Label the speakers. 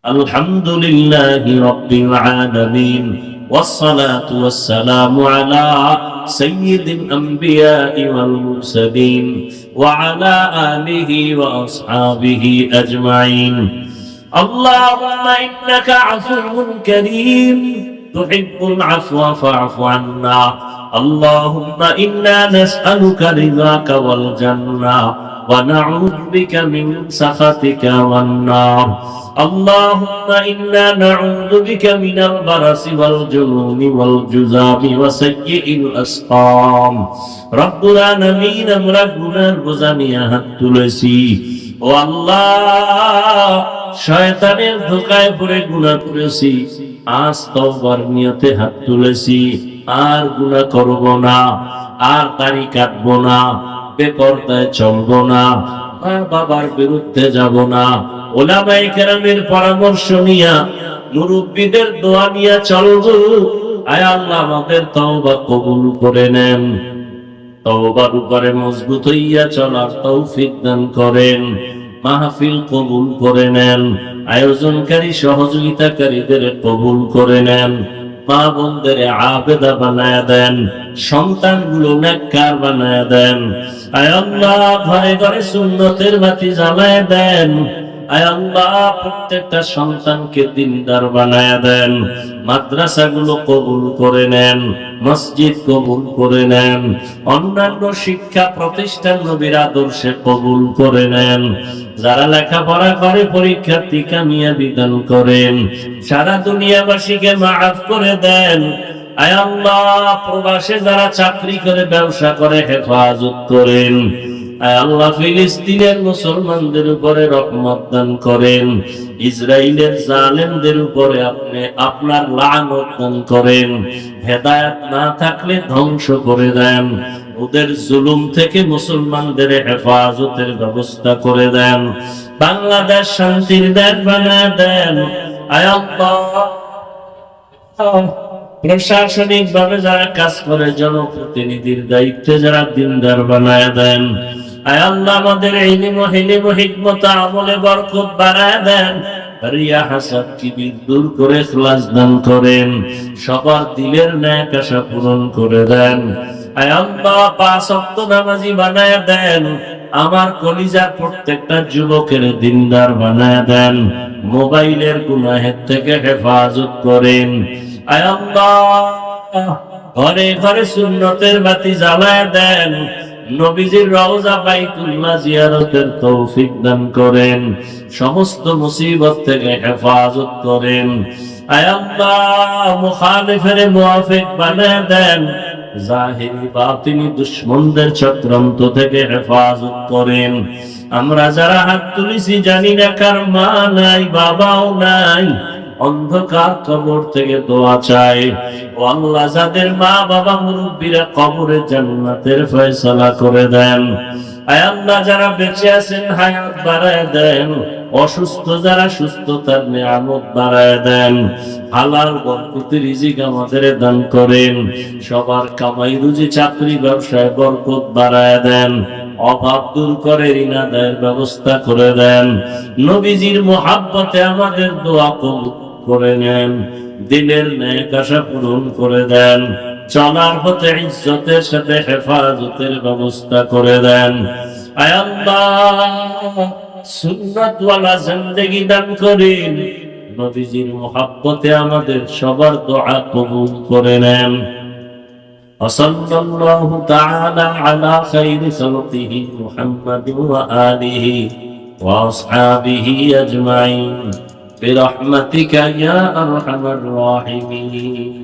Speaker 1: الحمد لله رب العالمين والصلاة والسلام على سيد الأنبياء والمرسلين وعلى آله وأصحابه أجمعين اللهم إنك عفو كريم تحب العفو فاعف عنا اللهم إنا نسألك رضاك والجنة ونعوذ بك من سخطك والنار اللهم إنا نعوذ بك من البرص والجنون والجذام وسيء الأسقام رب العالمين আমরা গুনার বোঝা নিয়ে হাত তুলেছি ও আল্লাহ শয়তানের ধোঁকায় পড়ে গুনাহ করেছি আজ তওবার নিয়তে হাত তুলেছি আর গুনাহ করব না আর দাড়ি কাটবো না বেপরদায় চলবো না মা বাবার বিরুদ্ধে যাব না ওলামায়ে কেরামের পরামর্শ নিয়া মুরব্বিদের দোয়া নিয়া চলবো আয় আল্লাহ আমাদের তওবা কবুল করে নেন তওবার উপরে মজবুত হইয়া চলার তৌফিক দান করেন মাহফিল কবুল করে নেন আয়োজনকারী সহযোগিতাকারীদের কবুল করে নেন মা বোনদের আবেদা বানায়া দেন সন্তানগুলো নেককার বানায়া দেন আয় আল্লাহ ঘরে ঘরে সুন্নতের বাতি জ্বালায়া দেন আয় আল্লাহ প্রত্যেকটা সন্তানকে দিনদার বানায়া দেন মাদ্রাসাগুলো কবুল করে নেন মসজিদ কবুল করে নেন অন্যান্য শিক্ষা প্রতিষ্ঠান নবীর আদর্শে কবুল করে নেন যারা লেখাপড়া করে পরীক্ষার্থী কামিয়াবি দান করেন সারা দুনিয়াবাসীকে মাফ করে দেন আয় আল্লাহ প্রবাসে যারা চাকরি করে ব্যবসা করে হেফাজত করেন আয় আল্লাহ ফিলিস্তিনের মুসলমানদের উপরে রহমত দান করেন ইসরায়েলের জালেমদের উপরে আপনি আপনার লানত দান করেন হেদায়েত না থাকলে ধ্বংস করে দেন ওদের জুলুম থেকে মুসলমানদের হেফাজতের ব্যবস্থা করে দেন বাংলাদেশ শান্তির দেশ বানায় দেন আয় আল্লাহ প্রশাসনিক ভাবে যারা কাজ করে জনপ্রতিনিধির দায়িত্বে যারা দিনদার বানায় দেন আয় আল্লাহ আমাদের ইলম ও হিকমত আমলে বরকত বাড়ায় দেন রিয়া হাসাদ কিবির দূর করে ইখলাস দান করেন সবার দিলের নেক আশা পূরণ করে দেন আয় আল্লাহ পাঁচ ওয়াক্ত নামাজি বানায় দেন আমার কলিজার প্রত্যেকটা যুবকের দিনদার বানায় দেন মোবাইলের গুনাহের থেকে হেফাজত করেন আয় আল্লাহ ঘরে ঘরে সুন্নতের বাতি জ্বালায় দেন নবীজির রওজা বাইতুল্লাহ জিয়ারতের তৌফিক দান করেন সমস্ত মুসিবত থেকে হেফাজত করেন আয় আল্লাহ মুখালিফের মুওয়াফিক বানায় দেন জাহিরি বাতিনি দুশমনদের চক্রান্ত থেকে হেফাজত করেন আমরা যারা হাত তুলেছি জানি না কার মা নাই বাবাও নাই অন্ধকার কবর থেকে দোয়া চাই ও আল্লাহ যাদের মা বাবা মুরব্বীরা কবরে জান্নাতের ফয়সালা করে দেন আয় আল্লাহ যারা বেঁচে আছেন হায়াত বাড়ায় দেন অসুস্থ যারা সুস্থতার নিয়ামত বাড়ায় দেন হালাল বরকতি রিজিক আমাদের দান করেন সবার কামাই রুজি চাকরি ব্যবসায় বরকত বাড়ায় দেন অভাব দূর করে ঋণ আদায়ের ব্যবস্থা করে দেন নবীজির মুহাব্বতে আমাদের দোয়া কবুল করে নেন দিলের নেক আশা পূরণ করে দেন চলার পথে ইজ্জতের সাথে হেফাজতের ব্যবস্থা করে দেন আয় আল্লাহ সুন্নাত ওয়ালা জিন্দেগি দান করেন নবীজির মুহাব্বতে আমাদের সবার দোয়া কবুল করে নেন وصلى الله تعالى على خير خلقه محمد وآله وأصحابه أجمعين برحمتك يا أرحم الراحمين